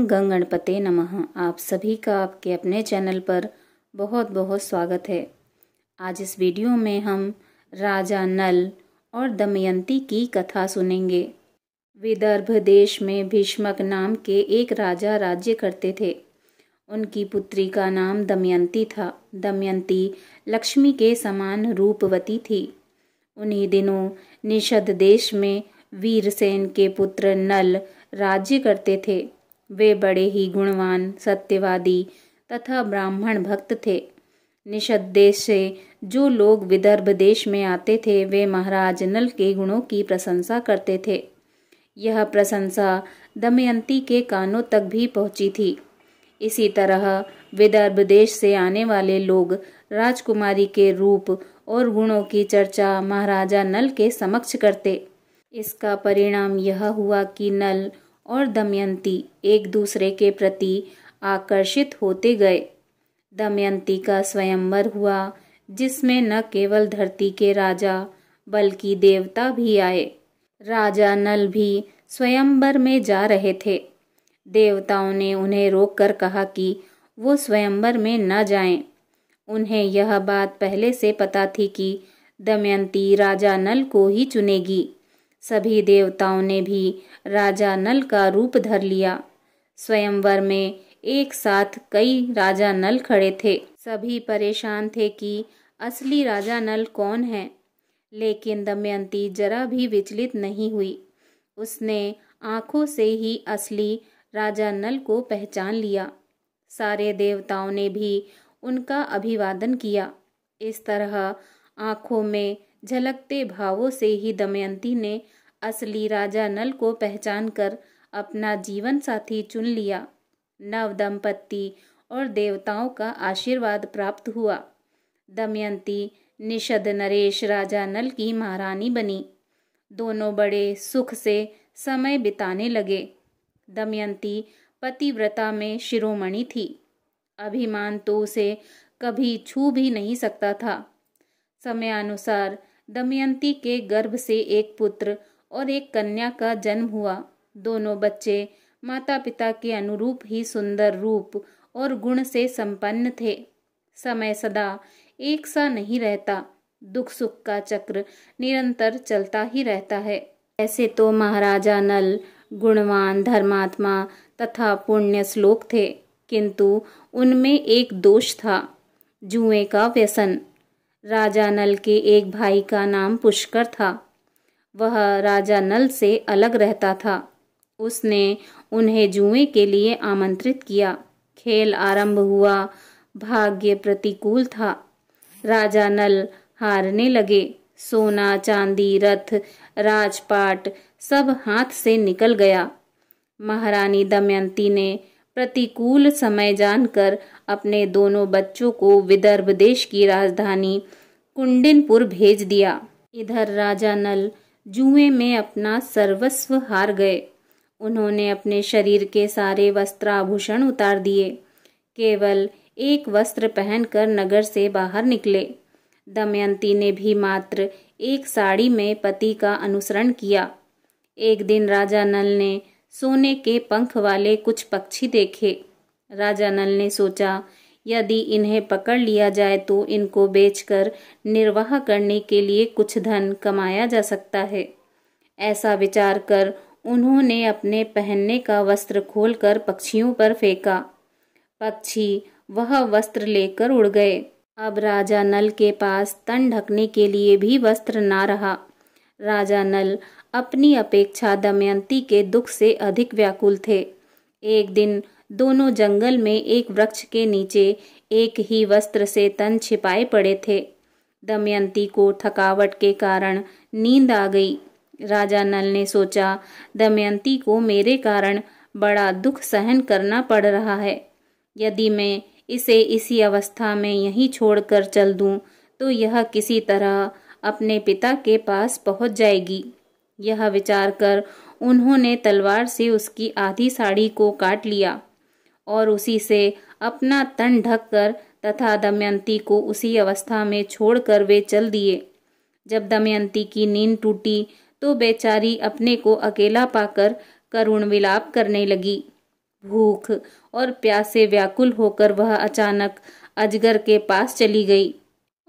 ओम गंगणपते नमः। आप सभी का आपके अपने चैनल पर बहुत बहुत स्वागत है। आज इस वीडियो में हम राजा नल और दमयंती की कथा सुनेंगे। विदर्भ देश में भीष्मक नाम के एक राजा राज्य करते थे। उनकी पुत्री का नाम दमयंती था। दमयंती लक्ष्मी के समान रूपवती थी। उन्हीं दिनों निषद देश में वीरसेन के पुत्र नल राज्य करते थे। वे बड़े ही गुणवान, सत्यवादी तथा ब्राह्मण भक्त थे। निषद देश से जो लोग विदर्भ देश में आते थे वे महाराज नल के गुणों की प्रशंसा करते थे। यह प्रशंसा दमयंती के कानों तक भी पहुंची थी। इसी तरह विदर्भ देश से आने वाले लोग राजकुमारी के रूप और गुणों की चर्चा महाराजा नल के समक्ष करते। इसका परिणाम यह हुआ कि नल और दमयंती एक दूसरे के प्रति आकर्षित होते गए। दमयंती का स्वयंवर हुआ, जिसमें न केवल धरती के राजा बल्कि देवता भी आए। राजा नल भी स्वयंवर में जा रहे थे। देवताओं ने उन्हें रोककर कहा कि वो स्वयंवर में न जाएं। उन्हें यह बात पहले से पता थी कि दमयंती राजा नल को ही चुनेगी। सभी देवताओं ने भी राजा नल का रूप धर लिया। स्वयंवर में एक साथ कई राजा नल खड़े थे। सभी परेशान थे कि असली राजा नल कौन है, लेकिन दमयंती जरा भी विचलित नहीं हुई। उसने आंखों से ही असली राजा नल को पहचान लिया। सारे देवताओं ने भी उनका अभिवादन किया। इस तरह आंखों में झलकते भावों से ही दमयंती ने असली राजा नल को पहचानकर अपना जीवन साथी चुन लिया। नव दंपत्ति और देवताओं का आशीर्वाद प्राप्त हुआ। दमयंती निषद नरेश राजा नल की महारानी बनी। दोनों बड़े सुख से समय बिताने लगे। दमयंती पतिव्रता में शिरोमणि थी। अभिमान तो उसे कभी छू भी नहीं सकता था। समयानुसार दमयंती के गर्भ से एक पुत्र और एक कन्या का जन्म हुआ। दोनों बच्चे माता पिता के अनुरूप ही सुंदर रूप और गुण से संपन्न थे। समय सदा एक सा नहीं रहता। दुख सुख का चक्र निरंतर चलता ही रहता है। ऐसे तो महाराजा नल गुणवान, धर्मात्मा तथा पुण्य श्लोक थे, किंतु उनमें एक दोष था, जुए का व्यसन। राजा नल के एक भाई का नाम पुष्कर था। वह राजा नल से अलग रहता था। उसने उन्हें जुए के लिए आमंत्रित किया। खेल आरंभ हुआ। भाग्य प्रतिकूल था। राजा नल हारने लगे। सोना, चांदी, रथ, राजपाट सब हाथ से निकल गया। महारानी दमयंती ने प्रतिकूल समय जानकर अपने दोनों बच्चों को विदर्भ देश की राजधानी कुंडिनपुर भेज दिया। इधर राजा नल जुए में अपना सर्वस्व हार गए। उन्होंने अपने शरीर के सारे वस्त्राभूषण उतार दिए। केवल एक वस्त्र पहनकर नगर से बाहर निकले। दमयंती ने भी मात्र एक साड़ी में पति का अनुसरण किया। एक दिन राजा नल ने सोने के पंख वाले कुछ पक्षी देखे। राजा नल ने सोचा, यदि इन्हें पकड़ लिया जाए तो इनको बेचकर निर्वाह करने के लिए कुछ धन कमाया जा सकता है। ऐसा विचार कर उन्होंने अपने पहनने का वस्त्र खोलकर पक्षियों पर फेंका। पक्षी वह वस्त्र लेकर उड़ गए। अब राजा नल के पास तन ढकने के लिए भी वस्त्र ना रहा। राजा नल अपनी अपेक्षा दमयंती के दुख से अधिक व्याकुल थे। एक दिन दोनों जंगल में एक वृक्ष के नीचे एक ही वस्त्र से तन छिपाए पड़े थे। दमयंती को थकावट के कारण नींद आ गई। राजा नल ने सोचा, दमयंती को मेरे कारण बड़ा दुख सहन करना पड़ रहा है। यदि मैं इसे इसी अवस्था में यहीं छोड़कर चल दूं तो यह किसी तरह अपने पिता के पास पहुंच जाएगी। यह विचार कर उन्होंने तलवार से उसकी आधी साड़ी को काट लिया और उसी से अपना तन ढककर तथा दमयंती को उसी अवस्था में छोड़कर वे चल दिए। जब दमयंती की नींद टूटी तो बेचारी अपने को अकेला पाकर करुण विलाप करने लगी। भूख और प्यास से व्याकुल होकर वह अचानक अजगर के पास चली गई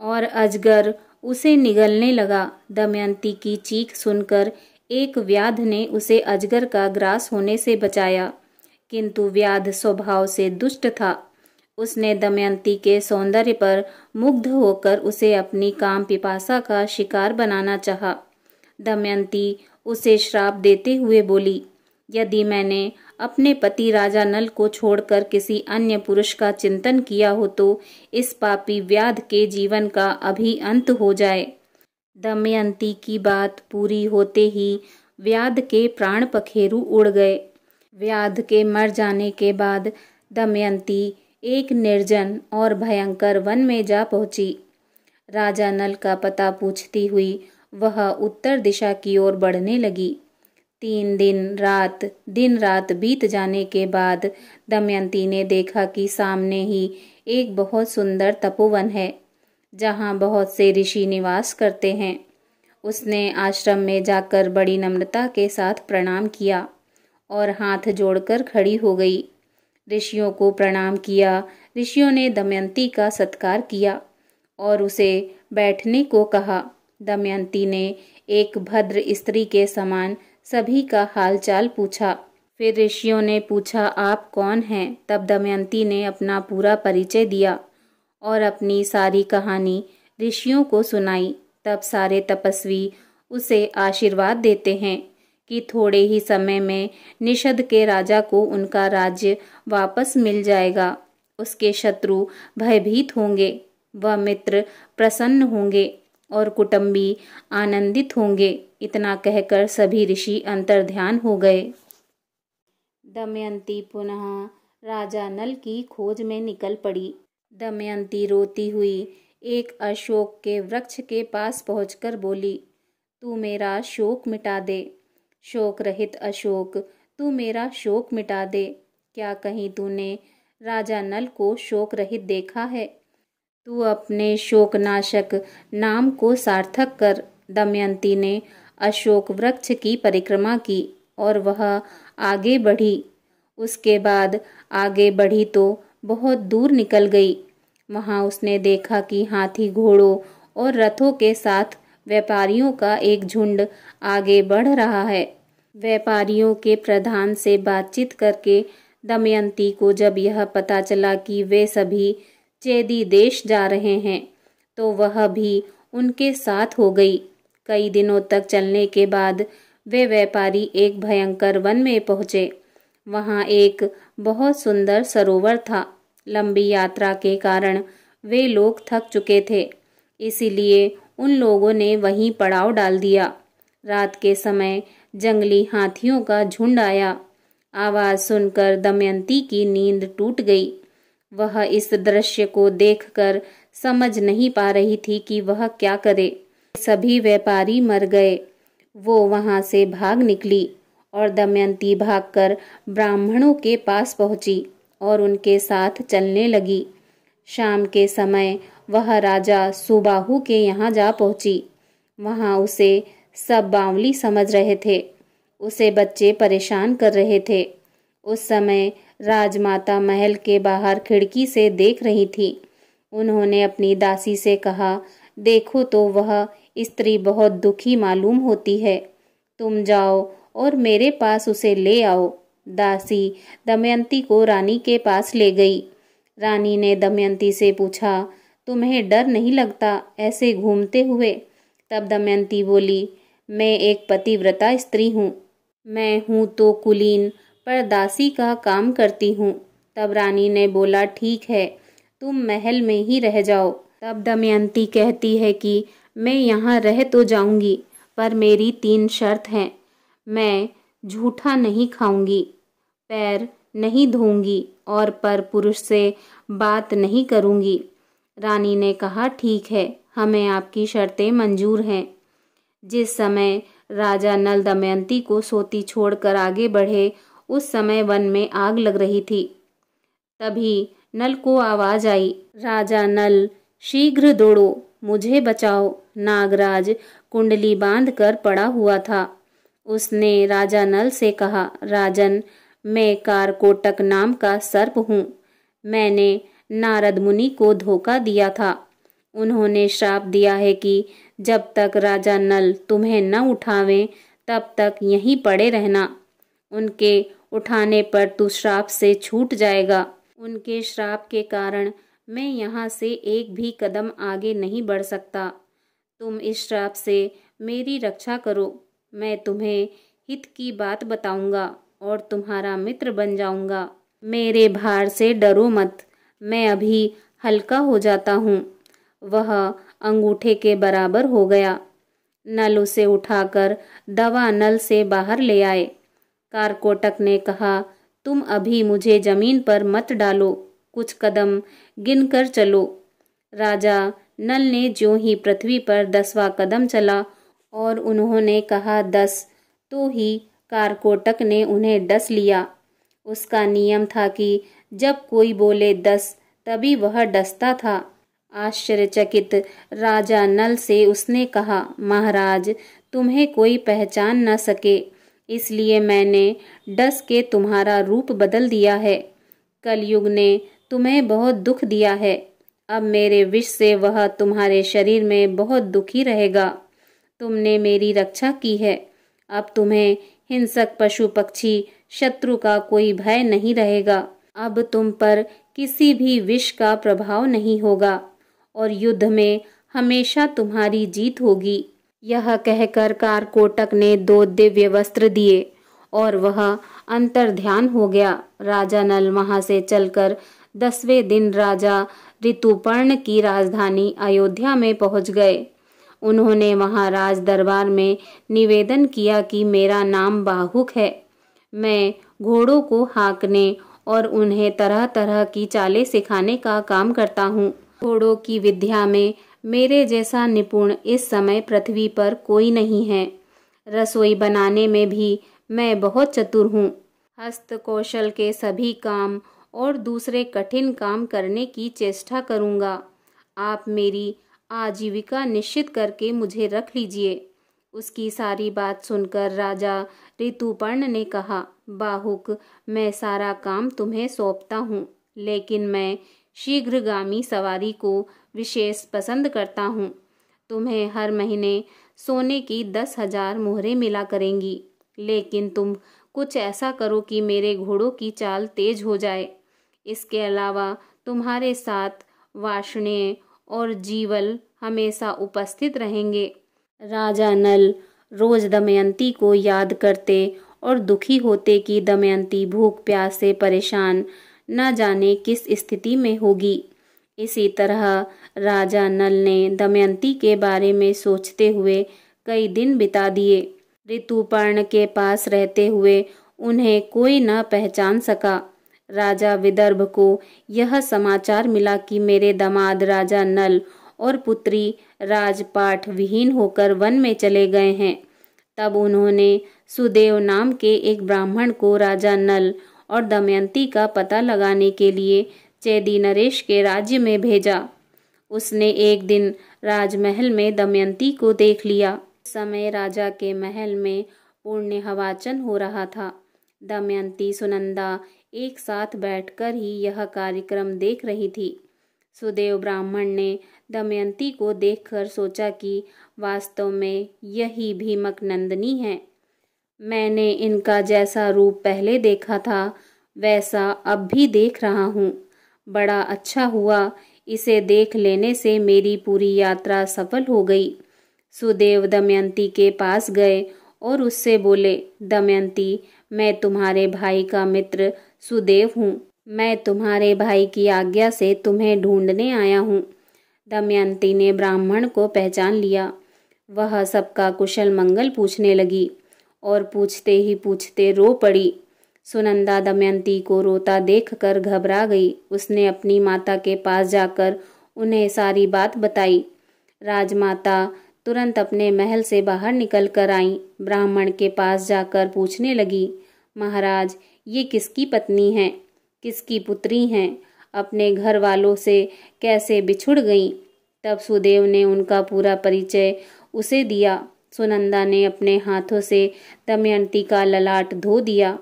और अजगर उसे निगलने लगा। दमयंती की चीख सुनकर एक व्याध ने उसे अजगर का ग्रास होने से बचाया, किंतु व्याध स्वभाव से दुष्ट था। उसने दमयंती के सौंदर्य पर मुग्ध होकर उसे अपनी काम पिपासा का शिकार बनाना चाहा। दमयंती उसे श्राप देते हुए बोली, यदि मैंने अपने पति राजा नल को छोड़कर किसी अन्य पुरुष का चिंतन किया हो तो इस पापी व्याध के जीवन का अभी अंत हो जाए। दमयंती की बात पूरी होते ही व्याध के प्राण पखेरु उड़ गए। व्याध के मर जाने के बाद दमयंती एक निर्जन और भयंकर वन में जा पहुंची। राजा नल का पता पूछती हुई वह उत्तर दिशा की ओर बढ़ने लगी। 3 दिन रात बीत जाने के बाद दमयंती ने देखा कि सामने ही एक बहुत सुंदर तपोवन है, जहाँ बहुत से ऋषि निवास करते हैं। उसने आश्रम में जाकर बड़ी नम्रता के साथ प्रणाम किया और हाथ जोड़कर खड़ी हो गई। ऋषियों को प्रणाम किया। ऋषियों ने दमयंती का सत्कार किया और उसे बैठने को कहा। दमयंती ने एक भद्र स्त्री के समान सभी का हालचाल पूछा। फिर ऋषियों ने पूछा, आप कौन हैं? तब दमयंती ने अपना पूरा परिचय दिया और अपनी सारी कहानी ऋषियों को सुनाई। तब सारे तपस्वी उसे आशीर्वाद देते हैं कि थोड़े ही समय में निषद के राजा को उनका राज्य वापस मिल जाएगा। उसके शत्रु भयभीत होंगे, वह मित्र प्रसन्न होंगे और कुटुंबी आनंदित होंगे। इतना कहकर सभी ऋषि अंतर्ध्यान हो गए। दमयंती पुनः राजा नल की खोज में निकल पड़ी। दमयंती रोती हुई एक अशोक के वृक्ष के पास पहुंचकर बोली, तू मेरा शोक मिटा दे। शोक रहित अशोक, तू मेरा शोक मिटा दे। क्या कहीं तूने राजा नल को शोक रहित देखा है? तू अपने शोकनाशक नाम को सार्थक कर। दमयंती ने अशोक वृक्ष की परिक्रमा की और वह आगे बढ़ी। उसके बाद आगे बढ़ी तो बहुत दूर निकल गई। वहां उसने देखा कि हाथी, घोड़ों और रथों के साथ व्यापारियों का एक झुंड आगे बढ़ रहा है। व्यापारियों के प्रधान से बातचीत करके दमयंती को जब यह पता चला कि वे सभी चेदी देश जा रहे हैं तो वह भी उनके साथ हो गई। कई दिनों तक चलने के बाद वे व्यापारी एक भयंकर वन में पहुंचे। वहां एक बहुत सुंदर सरोवर था। लंबी यात्रा के कारण वे लोग थक चुके थे, इसीलिए उन लोगों ने वहीं पड़ाव डाल दिया। रात के समय जंगली हाथियों का झुंड आया। आवाज सुनकर दमयंती की नींद टूट गई। वह इस दृश्य को देखकर समझ नहीं पा रही थी कि वह क्या करे। सभी व्यापारी मर गए। वो वहां से भाग निकली और दमयंती भागकर ब्राह्मणों के पास पहुंची और उनके साथ चलने लगी। शाम के समय वह राजा सुबाहु के यहाँ जा पहुंची। वहां उसे सब बावली समझ रहे थे। उसे बच्चे परेशान कर रहे थे। उस समय राजमाता महल के बाहर खिड़की से देख रही थी। उन्होंने अपनी दासी से कहा, देखो तो वह स्त्री बहुत दुखी मालूम होती है। तुम जाओ और मेरे पास उसे ले आओ। दासी दमयंती को रानी के पास ले गई। रानी ने दमयंती से पूछा, तुम्हें डर नहीं लगता ऐसे घूमते हुए? तब दमयंती बोली, मैं एक पतिव्रता स्त्री हूँ। मैं हूँ तो कुलीन, पर दासी का काम करती हूँ। तब रानी ने बोला, ठीक है, तुम महल में ही रह जाओ। तब दमयंती कहती है कि मैं यहाँ रह तो जाऊंगी, पर मेरी 3 शर्त हैं। मैं झूठा नहीं खाऊंगी, पैर नहीं धोऊंगी और पर पुरुष से बात नहीं करूंगी। रानी ने कहा, ठीक है, हमें आपकी शर्तें मंजूर हैं। जिस समय राजा नल दमयंती को सोती छोड़कर आगे बढ़े, उस समय वन में आग लग रही थी। तभी नल को आवाज आई, राजा नल, शीघ्र दौड़ो, मुझे बचाओ। नागराज कुंडली बांधकर पड़ा हुआ था। उसने राजा नल से कहा, राजन, मैं कारकोटक नाम का सर्प हूँ। मैंने नारद मुनि को धोखा दिया था। उन्होंने श्राप दिया है कि जब तक राजा नल तुम्हें न उठावें तब तक यहीं पड़े रहना। उनके उठाने पर तू श्राप से छूट जाएगा। उनके श्राप के कारण मैं यहाँ से एक भी कदम आगे नहीं बढ़ सकता। तुम इस श्राप से मेरी रक्षा करो। मैं तुम्हें हित की बात बताऊंगा और तुम्हारा मित्र बन जाऊंगा। मेरे भार से डरो मत, मैं अभी हल्का हो जाता हूँ। वह अंगूठे के बराबर हो गया। नल उसे उठाकर दवा नल से बाहर ले आए। कारकोटक ने कहा, तुम अभी मुझे जमीन पर मत डालो, कुछ कदम गिनकर चलो। राजा नल ने ज्यों ही पृथ्वी पर 10वां कदम चला और उन्होंने कहा 10, तो ही कारकोटक ने उन्हें डस लिया। उसका नियम था कि जब कोई बोले 10 तभी वह डसता था। आश्चर्यचकित राजा नल से उसने कहा, महाराज, तुम्हें कोई पहचान न सके इसलिए मैंने डस के तुम्हारा रूप बदल दिया है। कलयुग ने तुम्हें बहुत दुख दिया है। अब मेरे विष से वह तुम्हारे शरीर में बहुत दुखी रहेगा। तुमने मेरी रक्षा की है। अब तुम्हें हिंसक पशु पक्षी शत्रु का कोई भय नहीं रहेगा। अब तुम पर किसी भी विष का प्रभाव नहीं होगा और युद्ध में हमेशा तुम्हारी जीत होगी। यह कहकर कारकोटक ने 2 दिव्य वस्त्र दिए और वह अंतर्ध्यान हो गया। राजा नल वहां से चलकर 10वें दिन राजा ऋतुपर्ण की राजधानी अयोध्या में पहुंच गए। उन्होंने वहां राज दरबार में निवेदन किया कि मेरा नाम बाहुक है। मैं घोड़ों को हाँकने और उन्हें तरह तरह की चालें सिखाने का काम करता हूँ। घोड़ों की विद्या में मेरे जैसा निपुण इस समय पृथ्वी पर कोई नहीं है। रसोई बनाने में भी मैं बहुत चतुर हूँ। हस्त कौशल के सभी काम और दूसरे कठिन काम करने की चेष्टा करूँगा। आप मेरी आजीविका निश्चित करके मुझे रख लीजिए। उसकी सारी बात सुनकर राजा ऋतुपर्ण ने कहा, बाहुक, मैं सारा काम तुम्हें सौंपता हूँ, लेकिन मैं शीघ्रगामी सवारी को विशेष पसंद करता हूँ। तुम्हें हर महीने सोने की 10,000 मोहरें मिला करेंगी, लेकिन तुम कुछ ऐसा करो कि मेरे घोड़ों की चाल तेज हो जाए। इसके अलावा तुम्हारे साथ वार्ष्णेय और जीवल हमेशा उपस्थित रहेंगे। राजा नल रोज दमयंती को याद करते और दुखी होते कि दमयंती भूख प्यास से परेशान न जाने किस स्थिति में होगी। इसी तरह राजा नल ने दमयंती के बारे में सोचते हुए कई दिन बिता दिए। ऋतुपर्ण के पास रहते हुए उन्हें कोई न पहचान सका। राजा विदर्भ को यह समाचार मिला कि मेरे दामाद राजा नल और पुत्री राजपाट विहीन होकर वन में चले गए हैं। तब उन्होंने सुदेव नाम के एक ब्राह्मण को राजा नल और दमयंती का पता लगाने के लिए चेदी नरेश के राज्य में भेजा। उसने एक दिन राजमहल में दमयंती को देख लिया। इस समय राजा के महल में पुण्य हवाचन हो रहा था। दमयंती सुनंदा एक साथ बैठकर ही यह कार्यक्रम देख रही थी। सुदेव ब्राह्मण ने दमयंती को देखकर सोचा कि वास्तव में यही भीमक नंदिनी है। मैंने इनका जैसा रूप पहले देखा था वैसा अब भी देख रहा हूँ। बड़ा अच्छा हुआ, इसे देख लेने से मेरी पूरी यात्रा सफल हो गई। सुदेव दमयंती के पास गए और उससे बोले, दमयंती, मैं तुम्हारे भाई का मित्र सुदेव हूँ। मैं तुम्हारे भाई की आज्ञा से तुम्हें ढूंढने आया हूँ। दमयंती ने ब्राह्मण को पहचान लिया। वह सबका कुशल मंगल पूछने लगी और पूछते ही पूछते रो पड़ी। सुनंदा दमयंती को रोता देखकर घबरा गई। उसने अपनी माता के पास जाकर उन्हें सारी बात बताई। राजमाता तुरंत अपने महल से बाहर निकल कर आई। ब्राह्मण के पास जाकर पूछने लगी, महाराज, ये किसकी पत्नी हैं? किसकी पुत्री हैं? अपने घर वालों से कैसे बिछुड़ गईं? तब सुदेव ने उनका पूरा परिचय उसे दिया। सुनंदा ने अपने हाथों से दमयंती का ललाट धो दिया।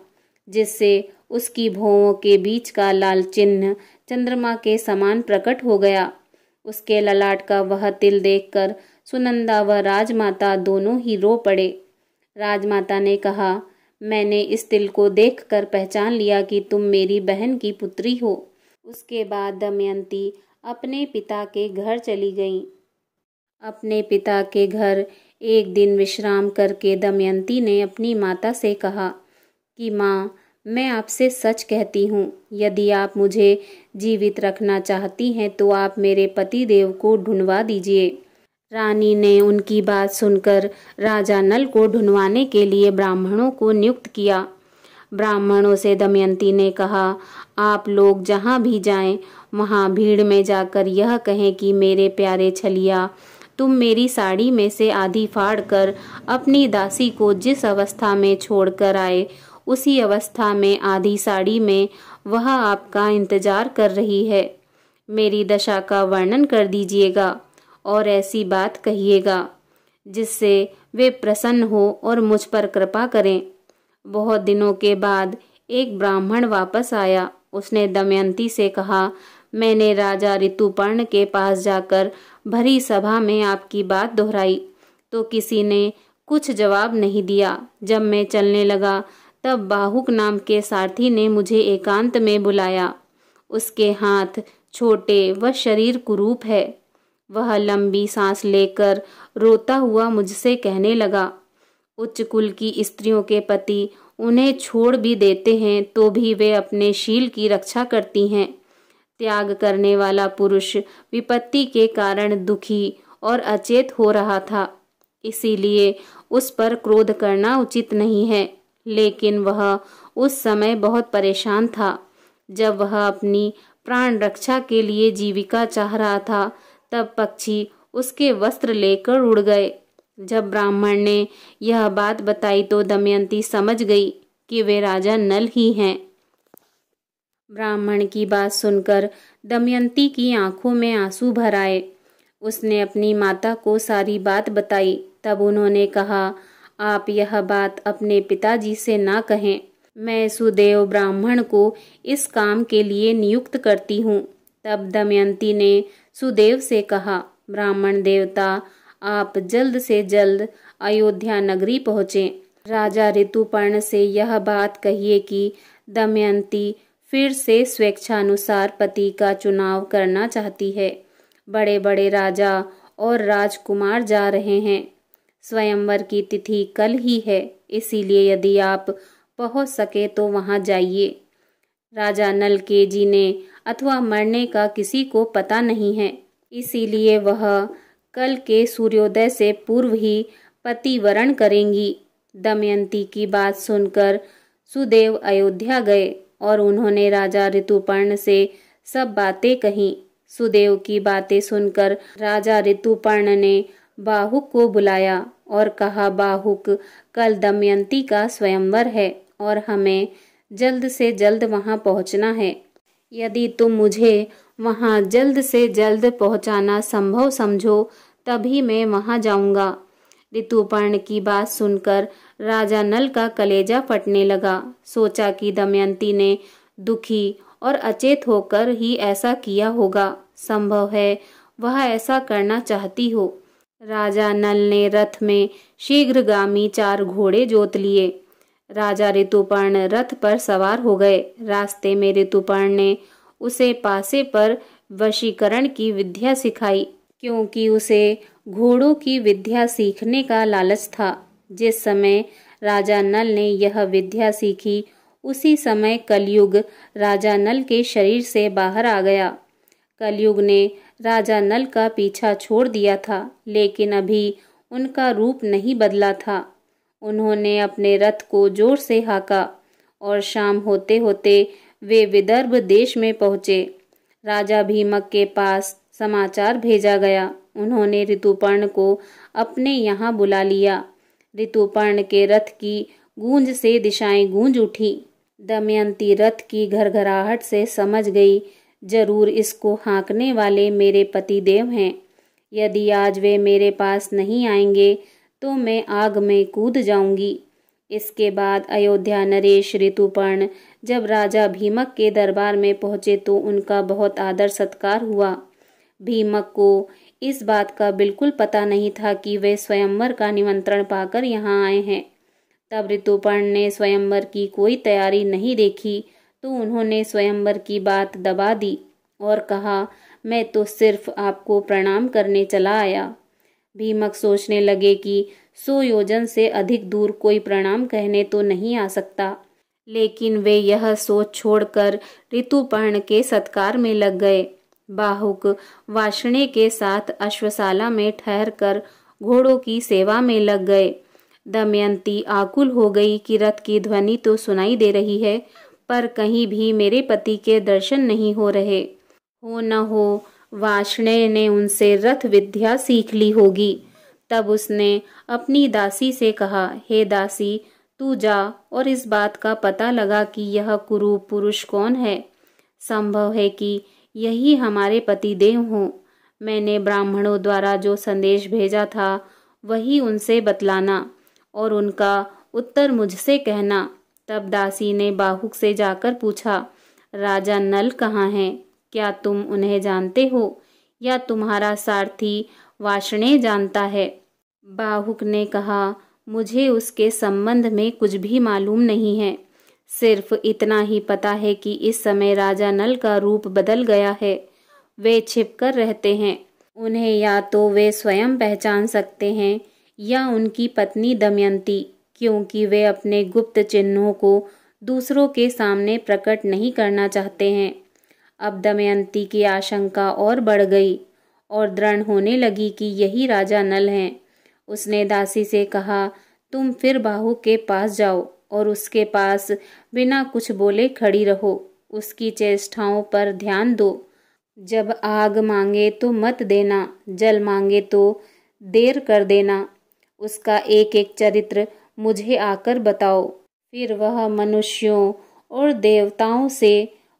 जिससे उसकी भौहों के बीच का लाल चिन्ह चंद्रमा के समान प्रकट हो गया। उसके ललाट का वह तिल देखकर सुनंदा व राजमाता दोनों ही रो पड़े। राजमाता ने कहा, मैंने इस तिल को देखकर पहचान लिया कि तुम मेरी बहन की पुत्री हो। उसके बाद दमयंती अपने पिता के घर चली गईं। अपने पिता के घर एक दिन विश्राम करके दमयंती ने अपनी माता से कहा कि माँ, मैं आपसे सच कहती हूँ, यदि आप मुझे जीवित रखना चाहती हैं तो आप मेरे पति देव को ढूंढवा दीजिए। रानी ने उनकी बात सुनकर राजा नल को ढूंढवाने के लिए ब्राह्मणों को नियुक्त किया। ब्राह्मणों से दमयंती ने कहा, आप लोग जहाँ भी जाएं, वहाँ भीड़ में जाकर यह कहें कि मेरे प्यारे छलिया, तुम मेरी साड़ी में से आधी फाड़ कर अपनी दासी को जिस अवस्था में छोड़कर आए, उसी अवस्था में आधी साड़ी में वह आपका इंतजार कर रही है। मेरी दशा का वर्णन कर दीजिएगा और ऐसी बात कहिएगा जिससे वे प्रसन्न हो और मुझ पर कृपा करें। बहुत दिनों के बाद एक ब्राह्मण वापस आया। उसने दमयंती से कहा, मैंने राजा ऋतुपर्ण के पास जाकर भरी सभा में आपकी बात दोहराई तो किसी ने कुछ जवाब नहीं दिया। जब मैं चलने लगा तब बाहुक नाम के सारथी ने मुझे एकांत में बुलाया। उसके हाथ छोटे व शरीर कुरूप है। वह लंबी सांस लेकर रोता हुआ मुझसे कहने लगा, उच्च कुल की स्त्रियों के पति उन्हें छोड़ भी देते हैं तो भी वे अपने शील की रक्षा करती हैं। त्याग करने वाला पुरुष विपत्ति के कारण दुखी और अचेत हो रहा था, इसीलिए उस पर क्रोध करना उचित नहीं है। लेकिन वह उस समय बहुत परेशान था। जब वह अपनी प्राण रक्षा के लिए जीविका चाह रहा था तब पक्षी उसके वस्त्र लेकर उड़ गए। जब ब्राह्मण ने यह बात बताई तो दमयंती समझ गई कि वे राजा नल ही हैं। ब्राह्मण की बात सुनकर दमयंती की आंखों में आंसू भर आए। उसने अपनी माता को सारी बात बताई। तब उन्होंने कहा, आप यह बात अपने पिताजी से ना कहें। मैं सुदेव ब्राह्मण को इस काम के लिए नियुक्त करती हूँ। तब दमयंती ने सुदेव से कहा, ब्राह्मण देवता, आप जल्द से जल्द अयोध्या नगरी पहुँचें। राजा ऋतुपर्ण से यह बात कहिए कि दमयंती फिर से स्वेच्छानुसार पति का चुनाव करना चाहती है। बड़े बड़े राजा और राजकुमार जा रहे हैं। स्वयंवर की तिथि कल ही है, इसीलिए यदि आप पहुंच सके तो वहां जाइए। राजा नल के जीने अथवा मरने का किसी को पता नहीं है, इसीलिए वह कल के सूर्योदय से पूर्व ही पति वरण करेंगी। दमयंती की बात सुनकर सुदेव अयोध्या गए और उन्होंने राजा ऋतुपर्ण से सब बातें कहीं। सुदेव की बातें सुनकर राजा ऋतुपर्ण ने बाहुक को बुलाया और कहा, बाहुक, कल दमयंती का स्वयंवर है और हमें जल्द से जल्द वहां पहुंचना है। यदि तुम मुझे वहां जल्द से जल्द पहुंचाना संभव समझो तभी मैं वहां जाऊंगा। ऋतुपर्ण की बात सुनकर राजा नल का कलेजा फटने लगा। सोचा कि दमयंती ने दुखी और अचेत होकर ही ऐसा किया होगा। संभव है वह ऐसा करना चाहती हो। राजा नल ने रथ में शीघ्रगामी 4 घोड़े जोत लिए। राजा ऋतुपर्ण रथ पर सवार हो गए। रास्ते में ऋतुपर्ण ने उसे पासे पर वशीकरण की विद्या सिखाई, क्योंकि उसे घोड़ों की विद्या सीखने का लालच था। जिस समय राजा नल ने यह विद्या सीखी उसी समय कलयुग राजा नल के शरीर से बाहर आ गया। कलयुग ने राजा नल का पीछा छोड़ दिया था, लेकिन अभी उनका रूप नहीं बदला था। उन्होंने अपने रथ को जोर से हाका और शाम होते होते वे विदर्भ देश में पहुँचे। राजा भीमक के पास समाचार भेजा गया। उन्होंने ऋतुपर्ण को अपने यहाँ बुला लिया। ऋतुपर्ण के रथ की गूंज से दिशाएं गूंज उठी। दमयंती रथ की घरघराहट से समझ गई, जरूर इसको हाँकने वाले मेरे पतिदेव हैं। यदि आज वे मेरे पास नहीं आएंगे तो मैं आग में कूद जाऊंगी। इसके बाद अयोध्या नरेश ऋतुपर्ण जब राजा भीमक के दरबार में पहुंचे तो उनका बहुत आदर सत्कार हुआ। भीमक को इस बात का बिल्कुल पता नहीं था कि वे स्वयंवर का निमंत्रण पाकर यहाँ आए हैं। तब ऋतुपर्ण ने स्वयंवर की कोई तैयारी नहीं देखी तो उन्होंने स्वयंवर की बात दबा दी और कहा, मैं तो सिर्फ आपको प्रणाम करने चला आया। भीमक सोचने लगे कि 100 योजन से अधिक दूर कोई प्रणाम कहने तो नहीं आ सकता, लेकिन वे यह सोच छोड़कर ऋतुपर्ण के सत्कार में लग गए। बाहुक वार्ष्णेय के साथ अश्वशाला में ठहरकर घोड़ों की सेवा में लग गए। दमयंती आकुल हो गई कि रथ की ध्वनि तो सुनाई दे रही है, पर कहीं भी मेरे पति के दर्शन नहीं हो रहे। हो न हो वार्ष्णेय ने उनसे रथ विद्या सीख ली होगी। तब उसने अपनी दासी से कहा, हे दासी, तू जा और इस बात का पता लगा कि यह कुरूप पुरुष कौन है। संभव है कि यही हमारे पतिदेव हों। मैंने ब्राह्मणों द्वारा जो संदेश भेजा था वही उनसे बतलाना और उनका उत्तर मुझसे कहना। तब दासी ने बाहुक से जाकर पूछा, राजा नल कहाँ हैं? क्या तुम उन्हें जानते हो या तुम्हारा सारथी वार्ष्णेय जानता है? बाहुक ने कहा, मुझे उसके संबंध में कुछ भी मालूम नहीं है। सिर्फ इतना ही पता है कि इस समय राजा नल का रूप बदल गया है। वे छिपकर रहते हैं। उन्हें या तो वे स्वयं पहचान सकते हैं या उनकी पत्नी दमयंती, क्योंकि वे अपने गुप्त चिन्हों को दूसरों के सामने प्रकट नहीं करना चाहते हैं। अब दमयंती की आशंका और बढ़ गई और दृढ़ होने लगी कि यही राजा नल हैं। उसने दासी से कहा, तुम फिर बाहुक के पास जाओ और उसके पास बिना कुछ बोले खड़ी रहो। उसकी चेष्टाओं पर ध्यान दो। जब आग मांगे तो मत देना, जल मांगे तो देर कर देना। उसका एक एक चरित्र मुझे आकर बताओ। फिर वह मनुष्यों और देवताओं से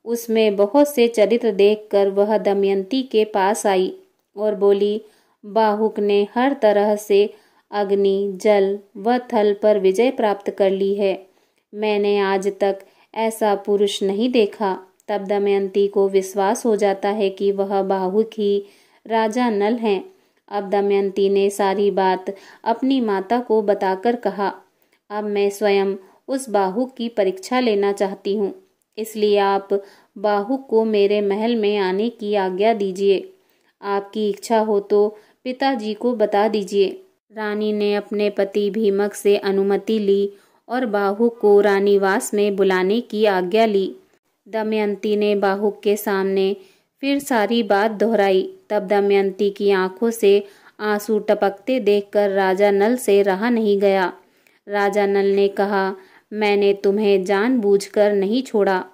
उसमें बहुत से चरित्र देखकर वह दमयंती के पास आई और बोली, बाहुक ने हर तरह से अग्नि, जल व थल पर विजय प्राप्त कर ली है। मैंने आज तक ऐसा पुरुष नहीं देखा। तब दमयंती को विश्वास हो जाता है कि वह बाहुक ही राजा नल हैं। अब दमयंती ने सारी बात अपनी माता को बताकर कहा, अब मैं स्वयं उस बाहुक की परीक्षा लेना चाहती हूँ, इसलिए आप बाहुक को मेरे महल में आने की आज्ञा दीजिए। आपकी इच्छा हो तो पिताजी को बता दीजिए। रानी ने अपने पति भीमक से अनुमति ली और बाहुक को रानीवास में बुलाने की आज्ञा ली। दमयंती ने बाहुक के सामने फिर सारी बात दोहराई। तब दमयंती की आंखों से आंसू टपकते देखकर राजा नल से रहा नहीं गया। राजा नल ने कहा, मैंने तुम्हें जानबूझकर नहीं छोड़ा,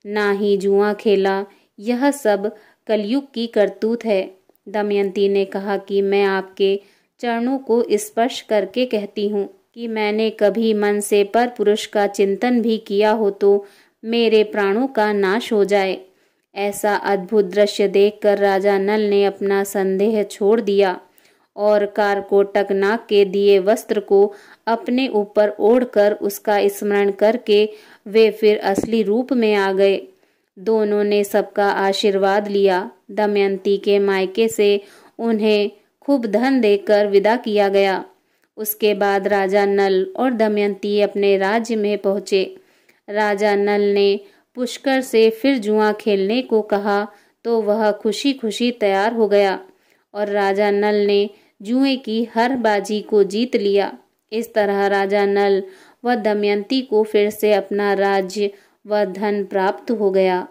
ना ही जुआ खेला। यह सब कलयुग की करतूत है। दमयंती ने कहा कि मैं आपके चरणों को स्पर्श करके कहती हूँ कि मैंने कभी मन से पर पुरुष का चिंतन भी किया हो तो मेरे प्राणों का नाश हो जाए। ऐसा अद्भुत दृश्य देखकर राजा नल ने अपना संदेह छोड़ दिया और कारकोटक नाग के दिए वस्त्र को अपने ऊपर ओढ़कर उसका स्मरण करके वे फिर असली रूप में आ गए। दोनों ने सबका आशीर्वाद लिया। दमयंती के मायके से उन्हें खूब धन देकर विदा किया गया। उसके बाद राजा नल और दमयंती अपने राज्य में पहुँचे। राजा नल ने पुष्कर से फिर जुआ खेलने को कहा तो वह खुशी खुशी तैयार हो गया और राजा नल ने जुए की हर बाजी को जीत लिया। इस तरह राजा नल व दमयंती को फिर से अपना राज्य व धन प्राप्त हो गया।